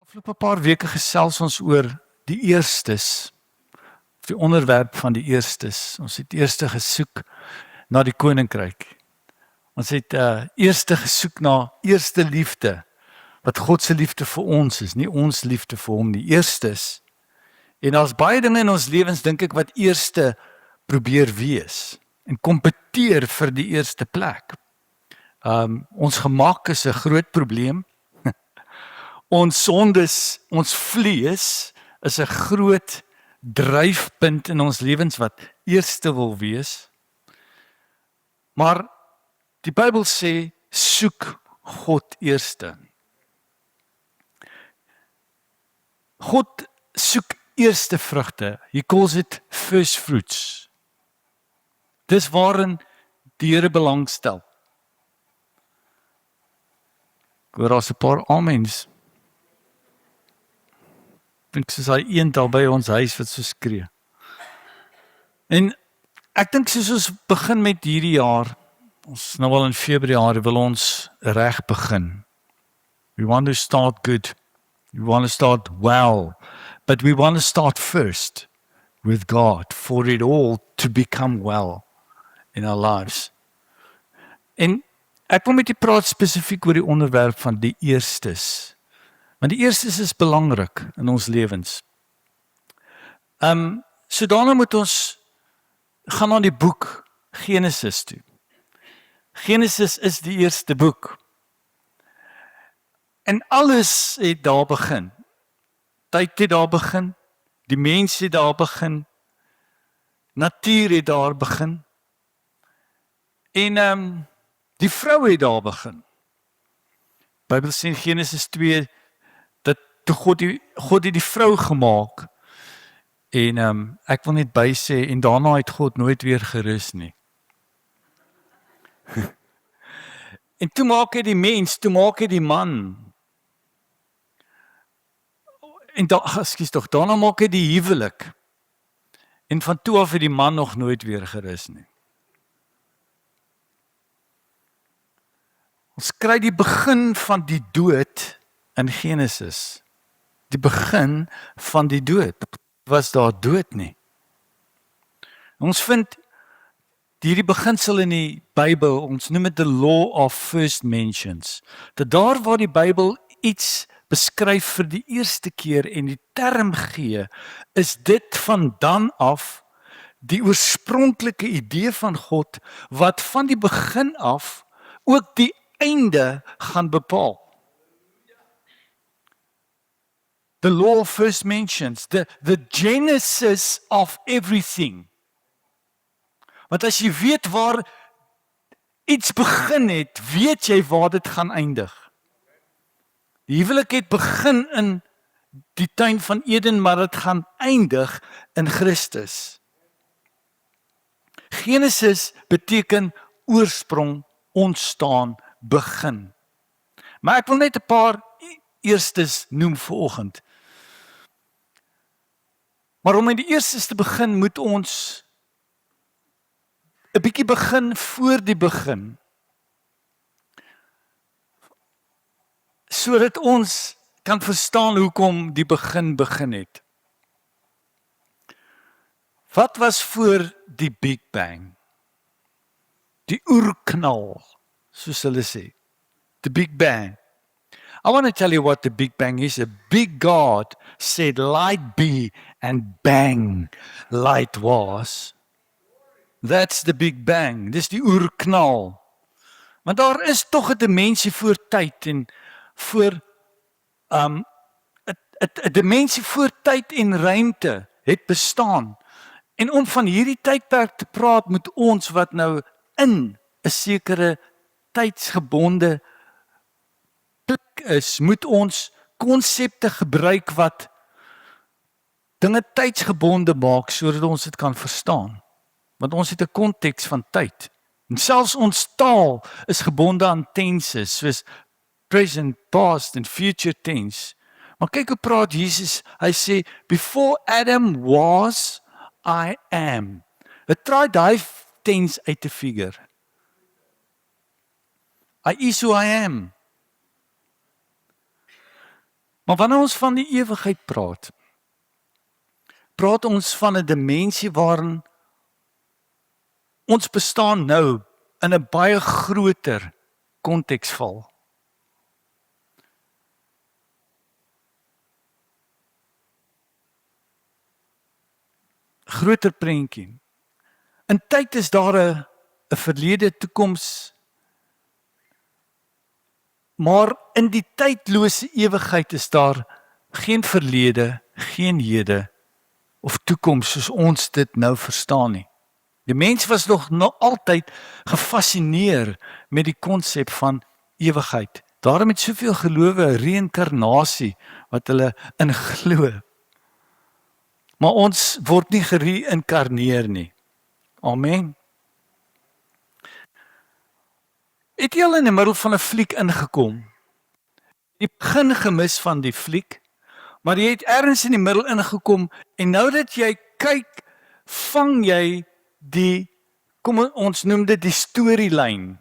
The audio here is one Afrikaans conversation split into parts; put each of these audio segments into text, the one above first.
Afgelope paar weke gesels ons oor die eerstes, of die onderwerp van die eerstes. Ons het eers gesoek na die koninkryk. Ons het eers gesoek na eerste liefde, wat God se liefde vir ons is, nie ons liefde vir hom nie, eerstes. En daar's baie dinge in ons lewens, dink ek, wat eerste probeer wees en kompeteer vir die eerste plek. Ons gemak is 'n groot probleem. Ons sondes, ons vlees is 'n groot dryfpunt in ons lewens wat eerste wil wees. Maar die Bybel sê, soek God eerste. God soek eerste vrugte. He calls it first fruits. Dis waarin die Here belangstel. Ek hoor daar's 'n paar amens. Dink soos hy eend daar by ons huis wat so skree. En ek dink soos ons begin met hierdie jaar, ons nou al in Februarie wil ons reg begin. We want to start good. We want to start well. But we want to start first with God for it all to become well in our lives. En ek wil met julle praat spesifiek oor die onderwerp van die eerstes. Want die eerstes is belangrik in ons lewens. So daarna moet ons gaan na die boek Genesis toe. Genesis is die eerste boek. En alles het daar begin. Tyd het daar begin, die mens het daar begin, natuur het daar begin. En die vrou het daar begin. Die Bybel sê in Genesis 2 dat toe God het die vrou gemaak. En ek wil net by sê, en daarna het God nooit weer gerus nie. En toe maak hy die mens, toe maak hy die man. En daarna maak hy die huwelik. En van toe af het die man nog nooit weer gerus nie. Ons kry die begin van die dood in Genesis. Die begin van die dood. Was daar dood nie. Ons vind hierdie beginsel in die Bybel, ons noem dit the law of first mentions. Dat daar waar die Bybel iets beskryf vir die eerste keer en die term gee, is dit van dan af die oorspronklike idee van God, wat van die begin af ook die einde gaan bepaal. The law of first mentions, the genesis of everything. Want as jy weet waar iets begin het, weet jy waar dit gaan eindig. Die huwelik het begin in die tuin van Eden, maar dit gaan eindig in Christus. Genesis beteken oorsprong, ontstaan, begin. Maar ek wil net 'n paar eerstes noem vanoggend. Maar om met die eerstes te begin, moet ons 'n bietjie begin voor die begin. Sodat ons kan verstaan hoekom die begin het. Wat was voor die Big Bang? Die oerknal, soos hulle sê. The Big Bang. I want to tell you what the Big Bang is. A big God said, light be, and bang, light was. That's the Big Bang. Dis die oerknal. Want daar is tog 'n dimensie voor tyd en voor 'n dimensie voor tyd en ruimte het bestaan. En om van hierdie tydperk te praat, moet ons wat nou in 'n sekere tydsgebonde plek is, moet ons konsepte gebruik wat dinge tydsgebonde maak sodat ons dit kan verstaan. Want ons het 'n konteks van tyd. En selfs ons taal is gebonde aan tenses soos present, past and future tense. Maar kyk hoe praat Jesus. Hy sê, before Adam was, I am. Hy try daai tense uit te figure. I is who I am. Maar wanneer ons van die ewigheid praat, praat ons van 'n dimensie waarin ons bestaan nou in 'n baie groter konteks val. Groter prentjie. In tyd is daar 'n verlede, toekoms, maar in die tydlose ewigheid is daar geen verlede, geen hede of toekoms soos ons dit nou verstaan nie. Die mens was nog altyd gefassineer met die konsep van ewigheid. Daarom het soveel gelowe reïnkarnasie wat hulle in glo. Maar ons word nie gereïnkarneer nie. Amen. Het jy al in die middel van 'n fliek ingekom? Jy begin gemis van die fliek, maar jy het ergens in die middel ingekom en nou dat jy kyk, vang jy die, kom ons noem dit die storielyn.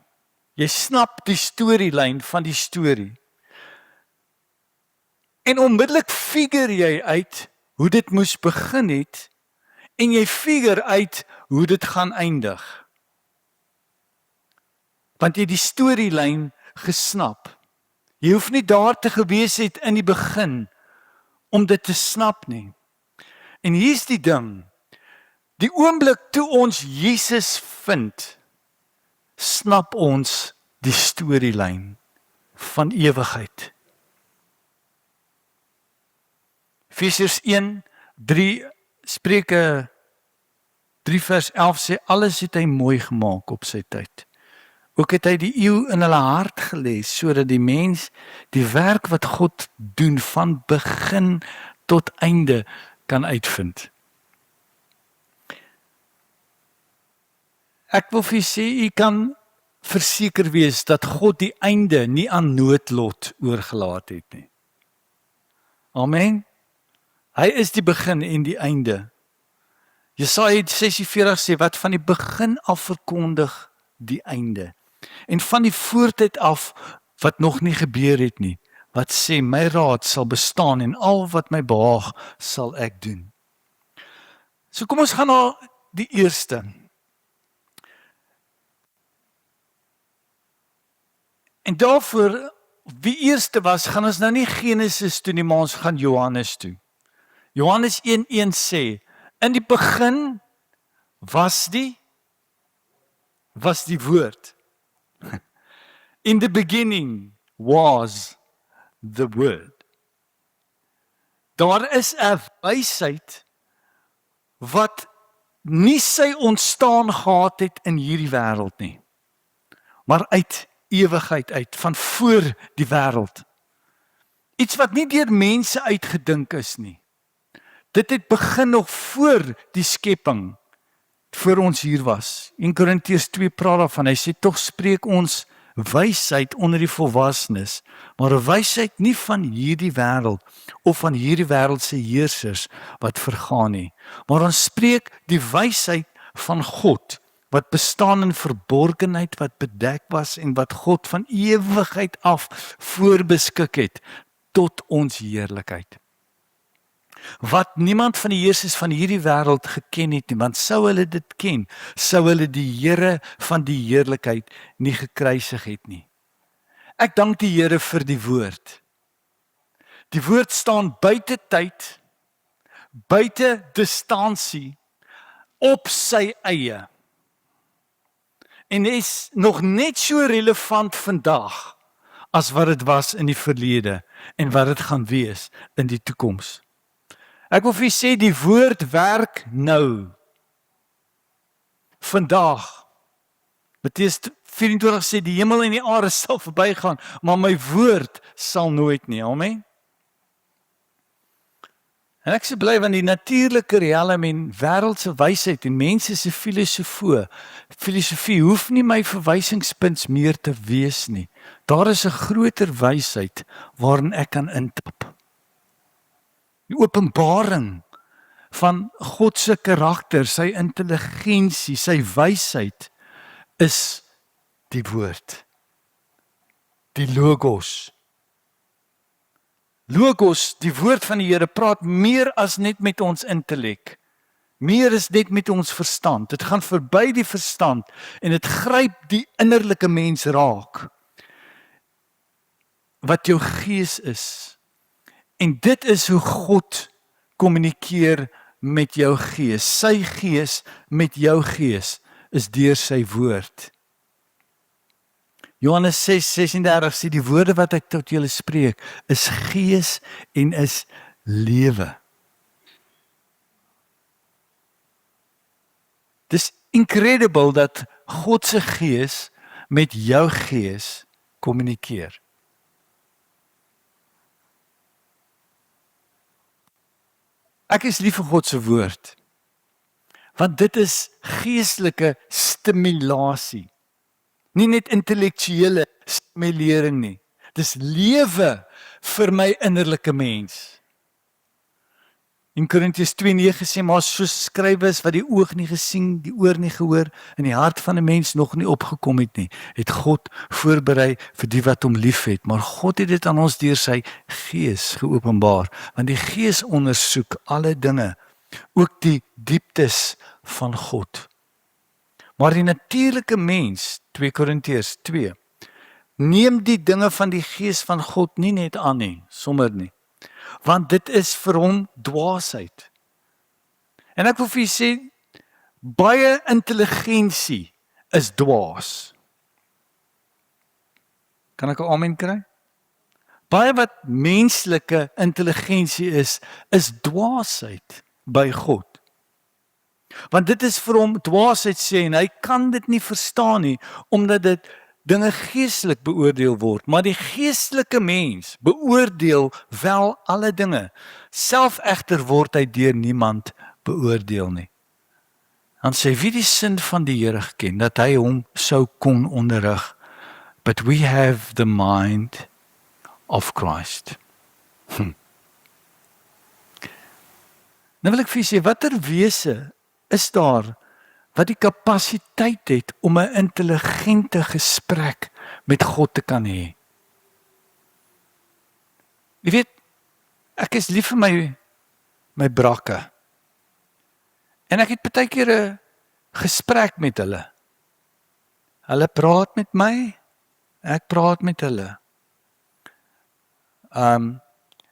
Jy snap die storielyn van die storie. En onmiddellik figure jy uit hoe dit moes begin het en jy figure uit hoe dit gaan eindig. Want jy het die storielyn gesnap. Jy hoef nie daar te gewees het in die begin om dit te snap nie. En hier's die ding. Die oomblik toe ons Jesus vind, snap ons die storielyn van ewigheid. Efesiërs 1:3, Spreuke 3 vers 11 sê, alles het hy mooi gemaak op sy tyd. Ook het hy die eeu in hulle hart gelê, sodat die mens die werk wat God doen van begin tot einde kan uitvind. Ek wil vir u sê, u kan verseker wees dat God die einde nie aan noodlot oorgelaat het nie. Amen. Hy is die begin en die einde. Jesaja 46 sê, wat van die begin af verkondig die einde. En van die voortyd af, wat nog nie gebeur het nie, wat sê, my raad sal bestaan en al wat my behaag, sal ek doen. So kom ons gaan na die eerste. En daarvoor, wie eerste was, gaan ons nou nie Genesis toe nie, maar ons gaan Johannes toe. Johannes 1:1 sê, in die begin was die woord. In the beginning was the word. Daar is 'n wysheid wat nie sy ontstaan gehad het in hierdie wêreld nie, maar uit ewigheid uit, van voor die wêreld. Iets wat nie deur mense uitgedink is nie. Dit het begin nog voor die skepping, voor ons hier was. In Korintiërs 2 praat daarvan, hy sê, tog spreek ons wysheid onder die volwassenes, maar 'n wysheid nie van hierdie wêreld, of van hierdie wêreld se heersers, wat vergaan nie. Maar ons spreek die wysheid van God, wat bestaan in verborgenheid, wat bedek was, en wat God van ewigheid af voorbeskik het, tot ons heerlikheid. Wat niemand van die heersers van hierdie wêreld geken het nie, want sou hulle dit ken, sou hulle die Here van die heerlikheid nie gekruisig het nie. Ek dank die Here vir die woord. Die woord staan buite tyd, buite distansie, op sy eie. En is nog net so relevant vandag as wat dit was in die verlede en wat dit gaan wees in die toekoms. Ek wil vir u sê, die woord werk nou. Vandag. Matteus 24 sê, die hemel en die aarde sal verbygaan, maar my woord sal nooit nie. Amen. En ek is bly, want die natuurlike riekelm en wêreldse wysheid en mense se filosofie hoef nie my verwysingspunt meer te wees nie. Daar is 'n groter wysheid waarin ek kan intap. Die openbaring van God se karakter, sy intelligensie, sy wysheid is die woord. Die logos. Logos, die woord van die Here, praat meer as net met ons intellek. Meer is net met ons verstand. Dit gaan verby die verstand en dit gryp die innerlike mens raak. Wat jou gees is. En dit is hoe God kommunikeer met jou gees. Sy gees met jou gees is deur sy woord. Johannes 6:36 sê die woorde wat ek tot julle spreek is gees en is lewe. Dis incredible dat God se gees met jou gees kommunikeer. Ek is lief vir God se woord, want dit is geestelike stimulasie. Nie net intellektuele stimulering nie. Dis lewe vir my innerlike mens. In Korintiërs 2:9 sê maar soos skrywe is wat die oog nie gesien, die oor nie gehoor en die hart van 'n mens nog nie opgekom het nie, het God voorberei vir die wat hom liefhet, maar God het dit aan ons deur sy gees geopenbaar, want die gees ondersoek alle dinge, ook die dieptes van God. Maar die natuurlike mens, 2 Korintiërs 2, neem die dinge van die gees van God nie net aan nie, sommer nie. Want dit is vir hom dwaasheid. En ek wil vir julle sê, baie intelligensie is dwaas. Kan ek 'n amen kry? Baie wat menslike intelligensie is dwaasheid by God. Want dit is vir hom dwaasheid sê en hy kan dit nie verstaan nie, omdat dit dinge geestelik beoordeel word, maar die geestelike mens beoordeel wel alle dinge. Self egter word hy deur niemand beoordeel nie. Dan sê wie die sin van die Here geken, dat hy hom sou kon onderrig. But we have the mind of Christ. Nou wil ek vir julle sê, watter wese is daar wat die kapasiteit het om 'n intelligente gesprek met God te kan hê? Jy weet, ek is lief vir my brakke. En ek het baie keer 'n gesprek met hulle. Hulle praat met my, ek praat met hulle.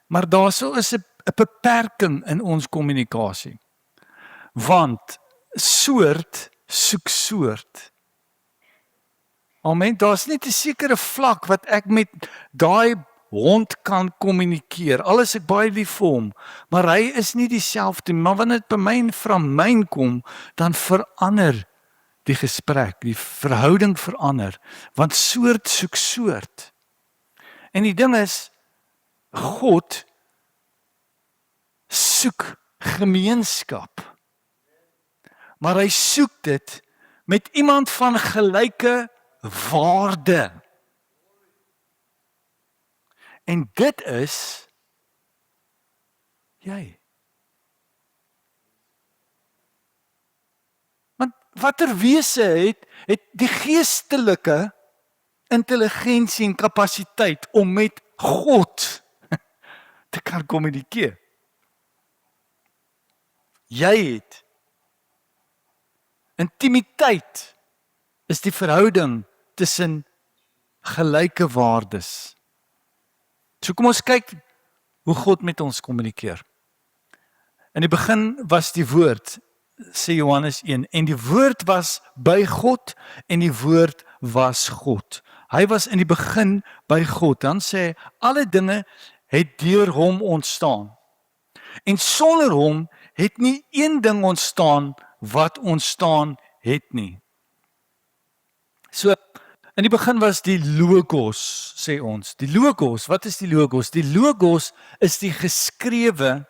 Maar daarso is 'n beperking in ons kommunikasie. Want soort soek soort. Amen, daar's net 'n sekere vlak wat ek met daai hond kan kommunikeer. Al is ek baie lief vir hom, maar hy is nie dieselfde, maar wanneer dit by my en van myn kom, dan verander die gesprek, die verhouding verander, want soort soek soort. En die ding is, God soek gemeenskap. Maar hy soek dit met iemand van gelyke waarde. En dit is jy. Want watter wese het die geestelike intelligensie en kapasiteit om met God te kan kommunikeer? Jy het. Intimiteit is die verhouding tussen gelyke waardes. So kom ons kyk hoe God met ons kommunikeer. In die begin was die woord, sê Johannes 1, en die woord was by God en die woord was God. Hy was in die begin by God. Dan sê alle dinge het deur hom ontstaan. En sonder hom het nie een ding ontstaan wat ontstaan het nie. So, in die begin was die Logos, sê ons. Die Logos, wat is die Logos? Die Logos is die geskrewe,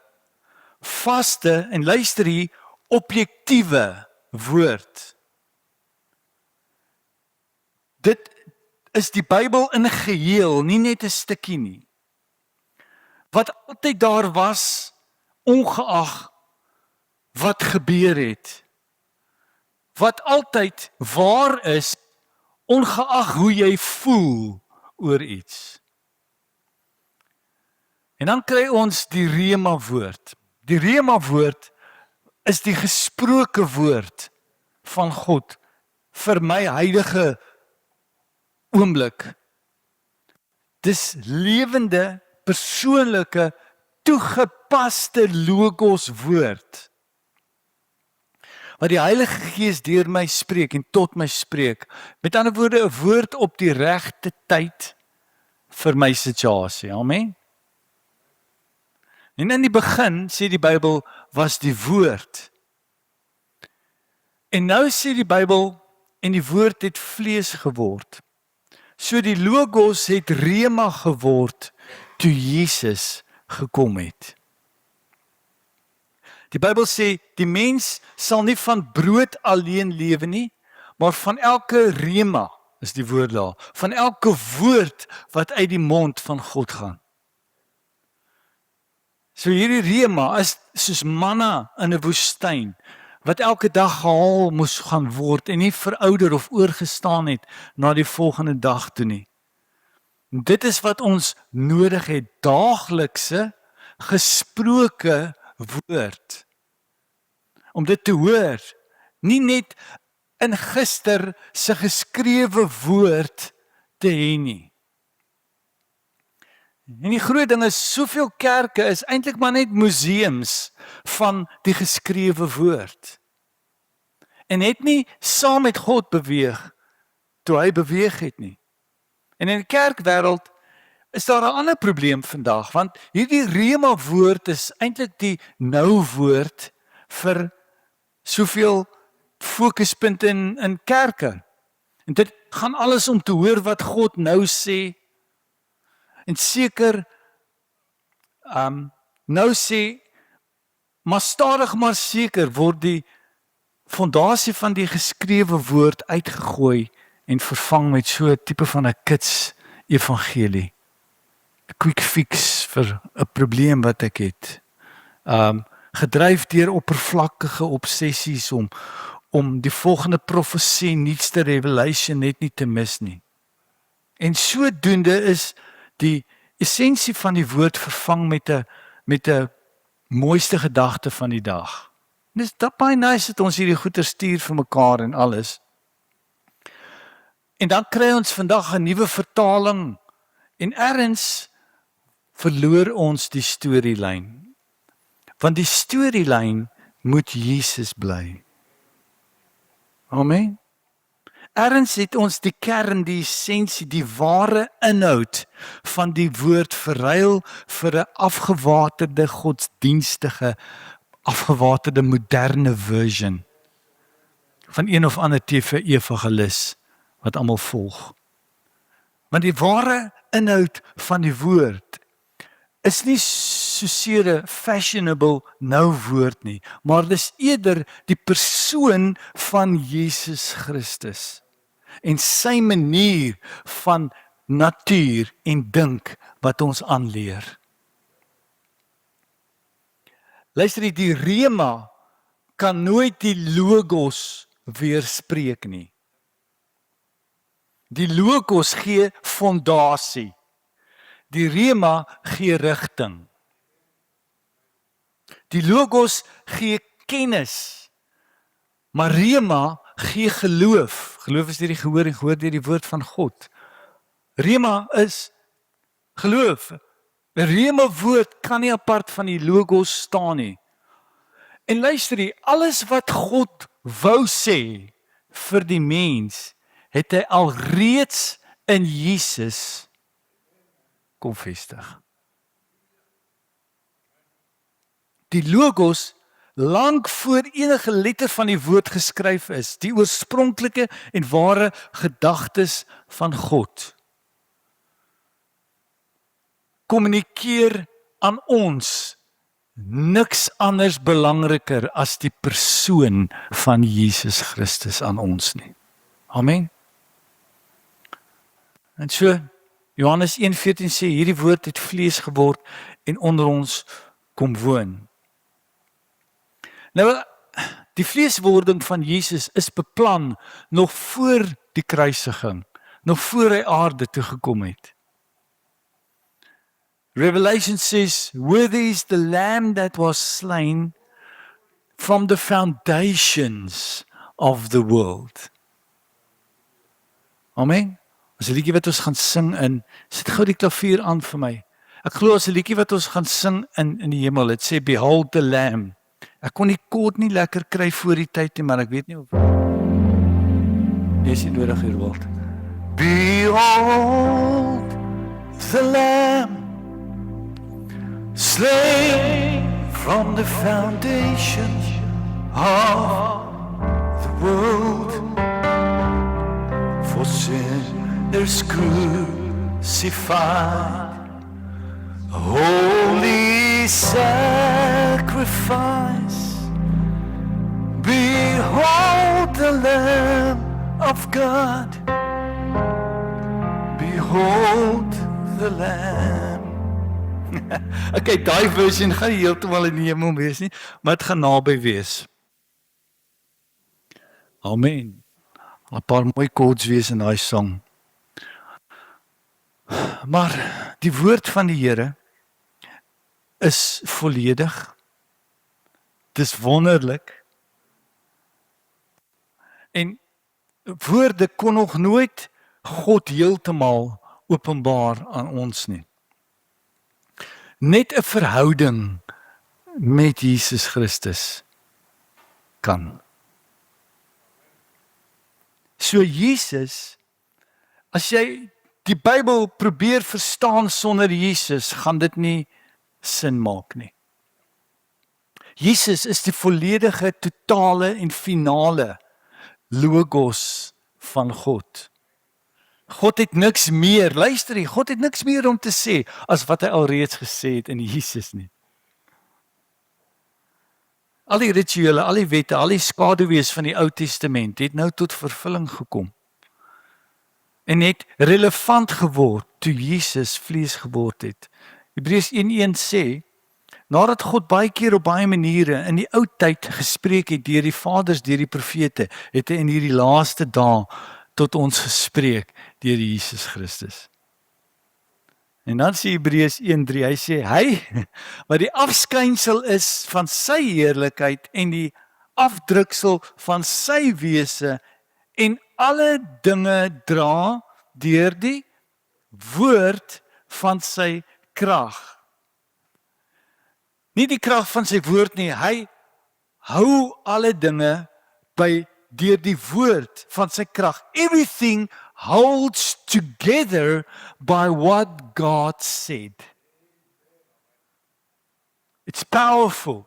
vaste, en luister hier, objektiewe woord. Dit is die Bybel in geheel, nie net 'n stukkie nie. Wat altyd daar was, ongeag wat gebeur het. Wat altyd waar is, ongeag hoe jy voel oor iets. En dan kry ons die Rema woord. Die Rema woord is die gesproke woord van God vir my huidige oomblik. Dis lewende, persoonlike, toegepaste logos woord. Wat die Heilige Gees deur my spreek en tot my spreek. Met ander woorde, 'n woord op die regte tyd vir my situasie. Amen. En in die begin, sê die Bybel, was die woord. En nou sê die Bybel, en die woord het vlees geword. So die logos het Rema geword toe Jesus gekom het. Die Bybel sê, die mens sal nie van brood alleen lewe nie, maar van elke Rema, is die woord daar, van elke woord wat uit die mond van God gaan. So hierdie Rema is soos manna in 'n woestyn, wat elke dag gehaal moes gaan word en nie verouder of oorgestaan het na die volgende dag toe nie. Dit is wat ons nodig het, daaglikse gesproke woord. Om dit te hoor, nie net in gister se geskrewe woord te hê nie. En die groot ding is, soveel kerke is eintlik maar net museums van die geskrewe woord. En het nie saam met God beweeg, toe hy beweeg het nie. En in die kerkwêreld is daar 'n ander probleem vandag, want hierdie Rema woord is eintlik die nou woord vir soveel fokuspunte in kerke. En dit gaan alles om te hoor wat God nou sê. En seker, nou sê, maar stadig maar seker word die fondasie van die geskrewe woord uitgegooi en vervang met so 'n tipe van 'n kits evangelie. 'n Quick fix vir 'n probleem wat ek het. Gedryf deur oppervlakkige obsessies om die volgende profesie, nuutste revelation net nie te mis nie. En sodoende is die essensie van die woord vervang met 'n mooiste gedagte van die dag. Dis baie nice dat ons hierdie goeie stuur vir mekaar en alles. En dan kry ons vandag 'n nuwe vertaling en ergens verloor ons die storielyn. Want die storielyn moet Jesus bly. Amen. Ergens het ons die kern, die essensie, die ware inhoud van die woord verruil vir 'n afgewaterde, godsdienstige, afgewaterde, moderne version van een of ander TV-evangelis wat almal volg. Want die ware inhoud van die woord is nie soseer 'n fashionable nou woord nie, maar dis eerder die persoon van Jesus Christus en sy manier van natuur en dink wat ons aanleer. Luister, die Rema kan nooit die logos weerspreek nie. Die logos gee fondasie. Die Rema gee rigting. Die logos gee kennis. Maar Rema gee geloof. Geloof is deur die gehoor en gehoor deur die woord van God. Rema is geloof. 'n Rema woord kan nie apart van die logos staan nie. En luister hier, alles wat God wou sê vir die mens, het hy alreeds in Jesus kom vestig. Die logos, lank voor enige letter van die woord geskryf is, die oorspronklike en ware gedagtes van God, kommunikeer aan ons niks anders belangriker as die persoon van Jesus Christus aan ons nie. Amen. En so, Johannes 1:14 sê, hierdie woord het vlees geword en onder ons kom woon. Nou, die vleeswording van Jesus is beplan nog voor die kruisiging, nog voor hy aarde toe gekom het. Revelation says, worthy is the lamb that was slain from the foundations of the world. Amen. As 'n liedjie wat ons gaan sing in, sit gou die klavier aan vir my. Ek glo as 'n liedjie wat ons gaan sing in die hemel, dit sê behold the lamb. Ek kon die kort nie lekker kry voor die tyd nie, maar ek weet nie of dis nie nodig hier word. Behold the lamb slain from the foundations of the world, for sinners crucified, a holy sacrifice. Behold the Lamb of God, behold the Lamb. Okay, daai versie gaan nie heeltemal in die hemel wees nie, maar dit gaan naby wees. Amen. 'n Paar mooi koords wees in daai song. Maar die woord van die Here is volledig. Dis wonderlik. En woorde kon nog nooit God heeltemal openbaar aan ons nie. Net 'n verhouding met Jesus Christus kan. So Jesus, as jy die Bybel probeer verstaan sonder Jesus, gaan dit nie sin maak nie. Jesus is die volledige, totale en finale logos van God. God het niks meer, luister hier, God het niks meer om te sê as wat hy alreeds gesê het in Jesus nie. Al die rituele, al die wette, al die skaduwees van die Ou Testament het nou tot vervulling gekom. En het relevant geword toe Jesus vlees geword het. Hebreërs 1:1 sê, nadat God baie keer op baie maniere in die ou tyd gespreek het deur die vaders, deur die profete, het hy in hierdie laaste dae tot ons gespreek deur Jesus Christus. En dan sê Hebreërs 1:3, hy sê, hy, wat die afskynsel is van sy heerlikheid en die afdruksel van sy wese en alle dinge dra deur die woord van sy krag. Nie die krag van sy woord nie, hy hou alle dinge by deur die woord van sy krag. Everything holds together by what God said. It's powerful.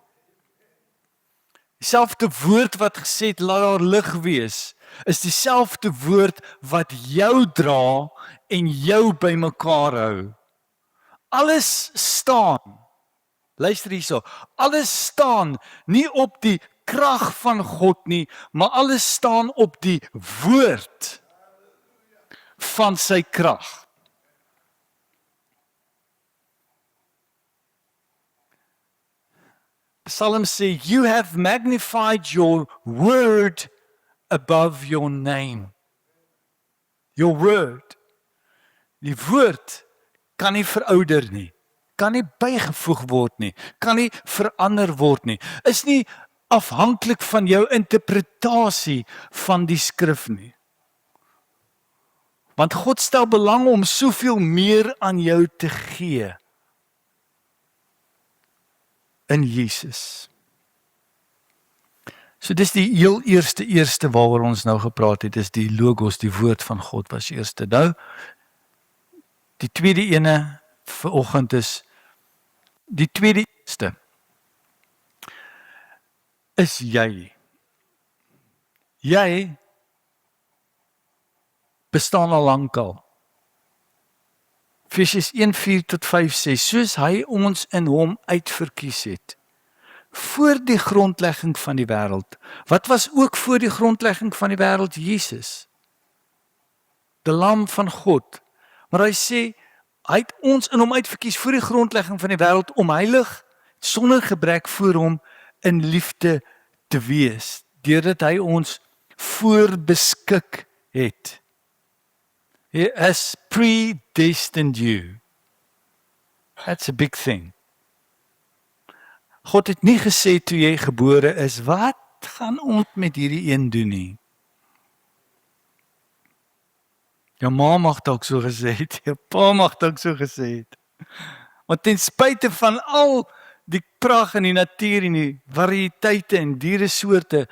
Dieselfde woord wat gesê het, laat daar lig wees, is dieselfde woord wat jou dra en jou bymekaar hou. Alles staan, luister hierso, alles staan nie op die krag van God nie, maar alles staan op die woord van sy krag. Psalm sê, you have magnified your word above your name. Your word. Die woord kan nie verouder nie, kan nie bygevoeg word nie, kan nie verander word nie, is nie afhanklik van jou interpretasie van die skrif nie. Want God stel belang om soveel meer aan jou te gee in Jesus. So dis die heel eerste waaroor ons nou gepraat het, is die logos, die woord van God was eerste. Nou, die tweede ene vanoggend is, die tweede eerste is jy. Jy bestaan al lankal. Efesiërs 1:4-5 sê, soos hy ons in hom uitverkies het, voor die grondlegging van die wêreld. Wat was ook voor die grondlegging van die wêreld? Jesus. Die lam van God. Maar hy sê, hy het ons in hom uitverkies voor die grondlegging van die wêreld om heilig, sonder gebrek voor hom in liefde te wees, deurdat hy ons voorbeskik het. He has predestined you. That's a big thing. God het nie gesê toe jy gebore is, wat gaan ons met hierdie een doen nie. Jou ma mag dalk so gesê het, jou pa mag dalk so gesê het. Want ten spyte van al die pragt in die natuur en die variëteite en dieresoorte,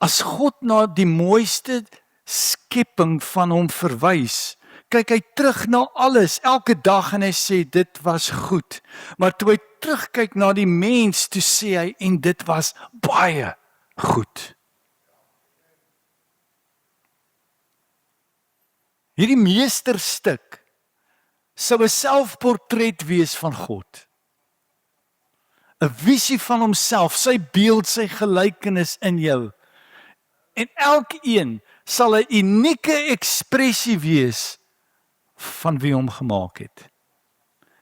as God na die mooiste skepping van hom verwys, kyk hy terug na alles, elke dag en hy sê, dit was goed. Maar toe hy terugkyk na die mens, toe sê hy, en dit was baie goed. Hierdie meesterstuk sou 'n selfportret wees van God. 'n Visie van homself, sy beeld, sy gelykenis in jou. En elkeen sal 'n unieke ekspressie wees van wie hom gemaak het.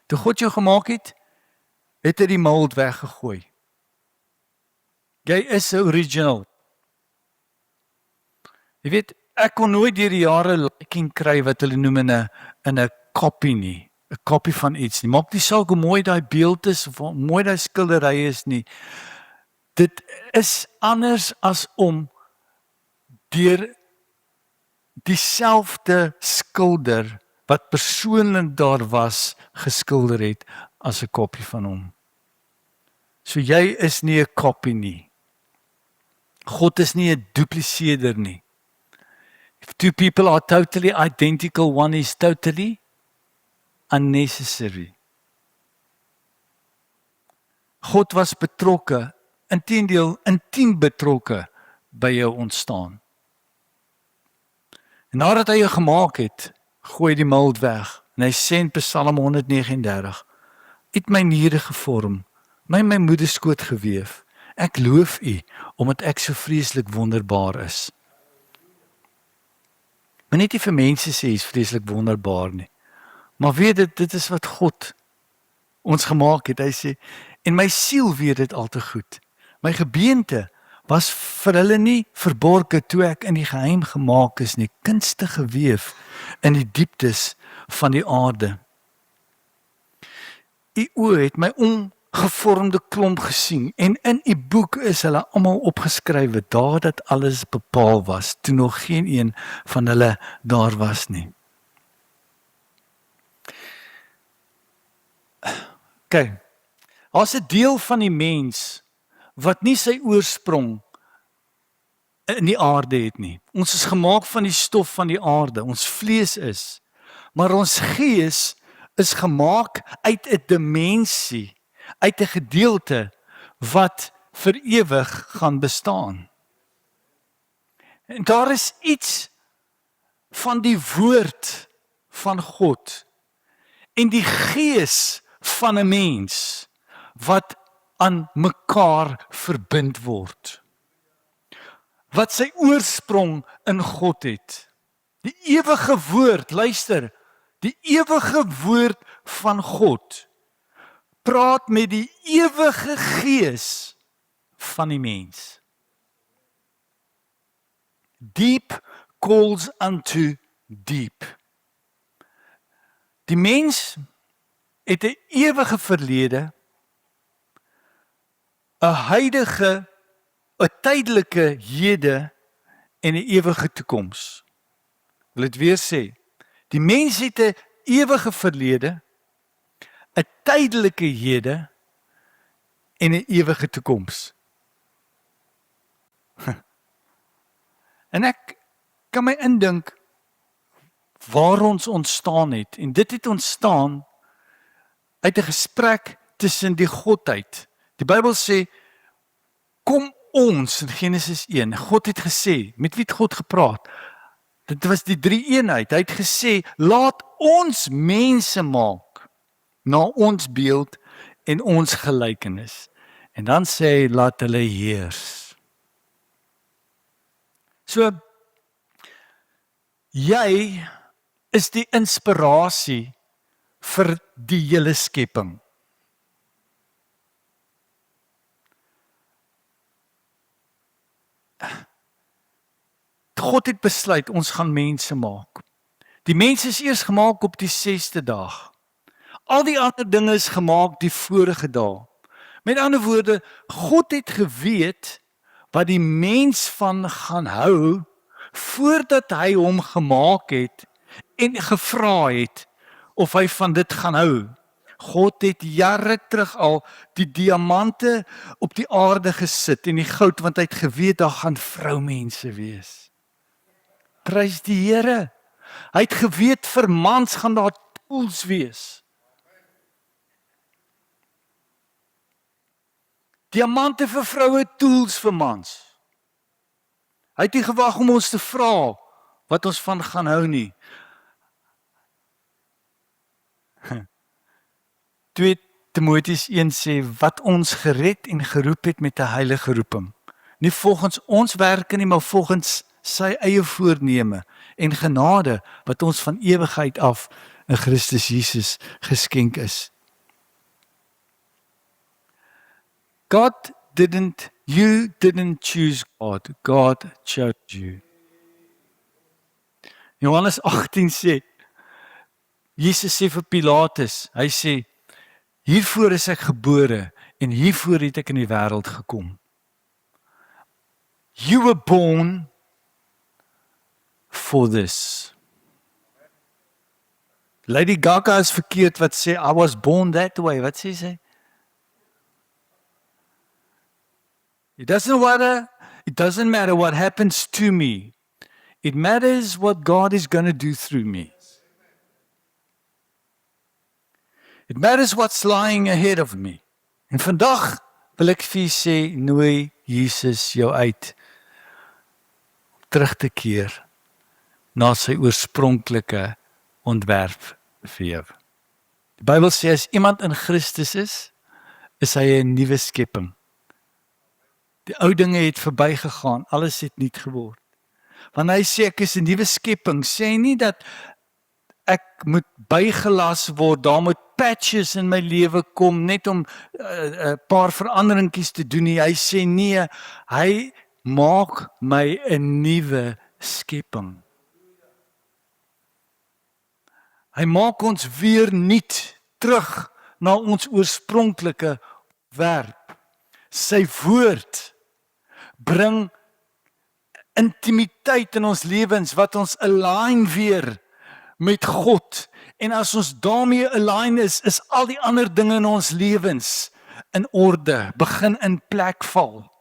Toe God jou gemaak het, het hy die mold weggegooi. Jy is original. Jy weet, ek kon nooit deur die jare liking kry wat hulle noem in 'n copy nie. 'n Copy van iets nie. Maak nie saak hoe mooi daai beeld is of hoe mooi daai skildery is nie. Dit is anders as om deur dieselfde skilder wat persoonlik daar was, geskilder het as 'n kopie van hom. So jy is nie 'n kopie nie. God is nie 'n dupliseerder nie. If two people are totally identical, one is totally unnecessary. God was betrokke, inteendeel intiem betrokke by jou ontstaan. En nadat hy jou gemaak het, gooi die mold weg. En hy sê in Psalm 139, uit my niere gevorm, my moederskoot geweef. Ek loof U, omdat ek so vreeslik wonderbaar is. Maar net nie vir mense sê is vreeslik wonderbaar nie. Maar weet dit is wat God ons gemaak het. Hy sê, en my siel weet dit al te goed. My gebeente was vir hulle nie verborge toe ek in die geheim gemaak is nie, kunstig geweef in die dieptes van die aarde. U oë het my ongevormde klomp gesien en in U boek is hulle almal opgeskrywe, daar dat alles bepaal was, toe nog geen een van hulle daar was nie. Kyk, daar's 'n deel van die mens wat nie sy oorsprong in die aarde het nie. Ons is gemaak van die stof van die aarde, ons vlees is, maar ons gees is gemaak uit 'n dimensie, uit 'n gedeelte wat vir ewig gaan bestaan. En daar is iets van die woord van God en die gees van 'n mens wat aan mekaar verbind word. Wat sy oorsprong in God het. Die ewige woord, luister, die ewige woord van God praat met die ewige gees van die mens. Deep calls unto deep. Die mens het 'n ewige verlede, 'n huidige, 'n tydelike hede en 'n ewige toekoms. Wil dit weer sê, die mens het 'n ewige verlede, 'n tydelike hede en 'n ewige toekoms. En ek kan my indink waar ons ontstaan het, en dit het ontstaan uit 'n gesprek tussen die Godheid. Die Bybel sê, kom ons, in Genesis 1, God het gesê, met wie het God gepraat? Dit was die drie-eenheid. Hy het gesê, laat ons mense maak, na ons beeld en ons gelykenis. En dan sê hy, laat hulle heers. So, jy is die inspirasie vir die hele skepping. God het besluit, ons gaan mense maak. Die mens is eers gemaak op die 6ste dag. Al die ander dinge is gemaak die vorige dae. Met ander woorde, God het geweet wat die mens van gaan hou voordat hy hom gemaak het en gevra het of hy van dit gaan hou. God het jare terug al die diamante op die aarde gesit en die goud, want hy het geweet daar gaan vroumense wees. Prys die Here. Hy het geweet vir mans gaan daar tools wees. Diamante vir vroue, tools vir mans. Hy het nie gewag om ons te vra wat ons van gaan hou nie. 2 Timoteus 1 sê, wat ons gered en geroep het met 'n heilige roeping. Nie volgens ons werke nie, maar volgens sy eie voorneme en genade wat ons van ewigheid af in Christus Jesus geskenk is. You didn't choose God. God chose you. Johannes 18 sê, Jesus sê vir Pilatus, hy sê, hiervoor is ek gebore en hiervoor het ek in die wêreld gekom. You were born for this. Lady Gaga is verkeerd wat sê, I was born that way. Wat sê sy? It doesn't matter what happens to me. It matters what God is going to do through me. It matters what's lying ahead of me. En vandag wil ek vir sê, nooi Jesus jou uit terug te keer na sy oorspronklike ontwerp vir jou. Die Bybel sê as iemand in Christus is hy 'n nuwe skepping. Die ou dinge het verbygegaan, alles het nuut geword. Wanneer hy sê ek is 'n nuwe skepping, sê hy nie dat ek moet bygelas word, daar moet patches in my lewe kom net om 'n paar veranderingkies te doen nie. Hy sê nee, hy maak my 'n nuwe skepping. Hy maak ons weer nuut terug na ons oorspronklike werk. Sy woord bring intimiteit in ons lewens wat ons align weer met God. En as ons daarmee align is al die ander dinge in ons lewens in orde, begin in plek val.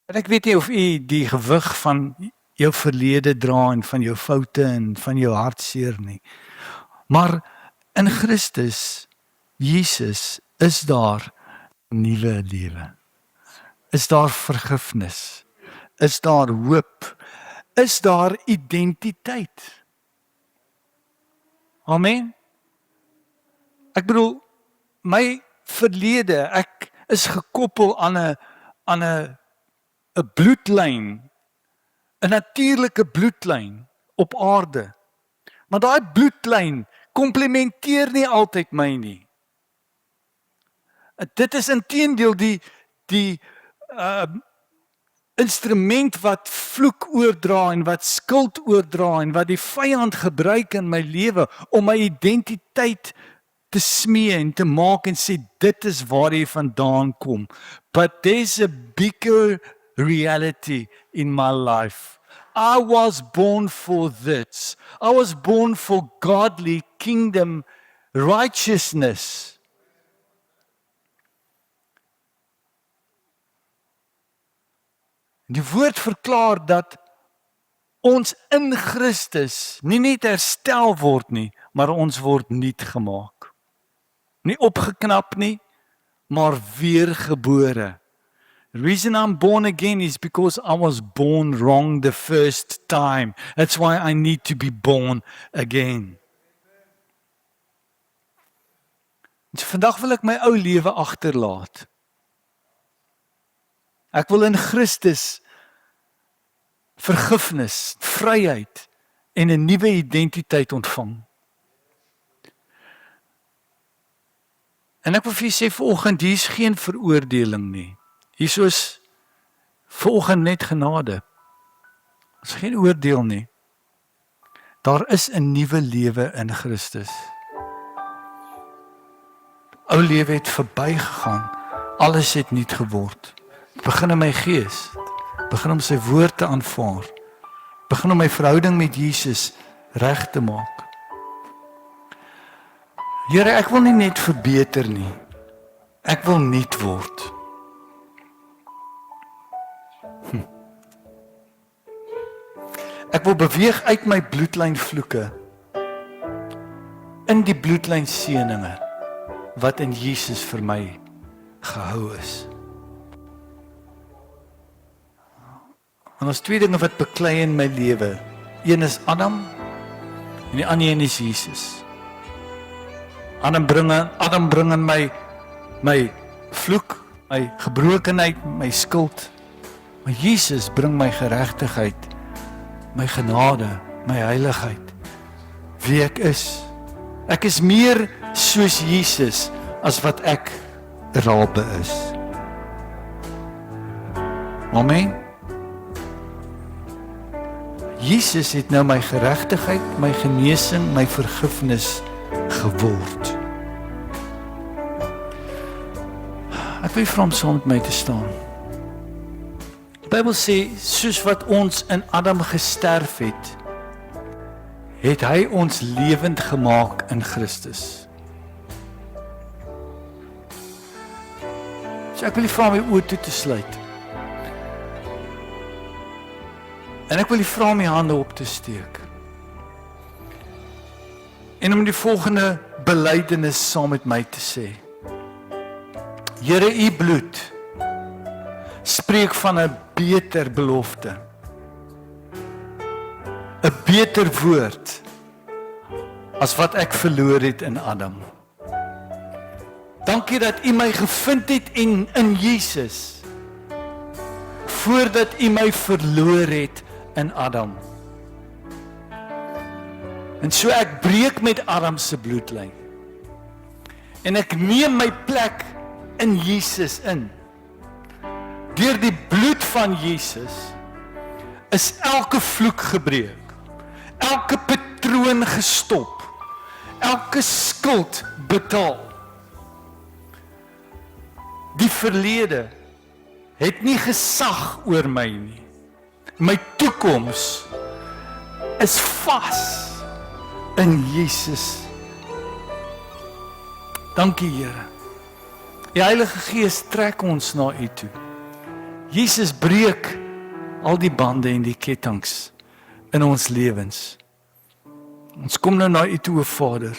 En ek weet nie of u die gewig van jou verlede dra en van jou foute en van jou hartseer nie. Maar in Christus, Jesus, is daar nuwe lewe. Is daar vergifnis? Is daar hoop? Is daar identiteit? Amen. Ek bedoel, my verlede, ek is gekoppel aan 'n bloedlyn, 'n natuurlike bloedlyn op aarde. Maar daai bloedlyn komplementeer nie altyd my nie. Dit is inteendeel die instrument wat vloek oordra en wat skuld oordra en wat die vyand gebruik in my lewe om my identiteit te smee en te maak en sê dit is waar jy vandaan kom. But there's a bigger reality in my life. I was born for this. I was born for godly kingdom righteousness. Die woord verklaar dat ons in Christus nie net herstel word nie, maar ons word nuut gemaak. Nie opgeknap nie, maar weergebore. The reason I'm born again is because I was born wrong the first time. That's why I need to be born again. So vandag wil ek my ou lewe agterlaat. Ek wil in Christus vergifnis, vryheid en 'n nuwe identiteit ontvang. En ek wil vir julle sê vanoggend, hier is geen veroordeling nie. Hier is vanoggend net genade. Dit is geen oordeel nie. Daar is 'n nuwe lewe in Christus. Ou lewe het verbygegaan. Alles het nuut geword. Het begin in my gees. Begin om sy woord te aanvaar. Begin om my verhouding met Jesus reg te maak. Here, ek wil nie net verbeter nie. Ek wil nuut word. Ek wil beweeg uit my bloedlyn vloeke in die bloedlyn seëninge wat in Jesus vir my gehou is. En ons twee dinge wat beklei in my lewe. Een is Adam en die ander een is Jesus. Adam bring in my vloek, my gebrokenheid, my skuld. Maar Jesus bring my geregtigheid, my genade, my heiligheid. Wie ek is. Ek is meer soos Jesus as wat ek Rabe is. Amen. Jesus het nou my geregtigheid, my genesing, my vergifnis geword. Ek wil vra om saam met my te staan. Die Bybel sê, soos wat ons in Adam gesterf het, het hy ons lewend gemaak in Christus. So ek wil vra om my oë toe te sluit. En ek wil vra om my hande op te steek. En om die volgende belydenis saam met my te sê. Here, u bloed spreek van 'n beter belofte. 'n Beter woord as wat ek verloor het in Adam. Dankie dat u my gevind het in Jesus, voordat u my verloor het in Adam. En so ek breek met Adam se bloedlyn. En ek neem my plek in Jesus in. Deur die bloed van Jesus is elke vloek gebreek. Elke patroon gestop. Elke skuld betaal. Die verlede het nie gesag oor my nie. My toekoms is vas in Jesus. Dankie, Here. Die Heilige Gees trek ons na U toe. Jesus breek al die bande en die kettinge in ons lewens. Ons kom nou na U toe, o Vader.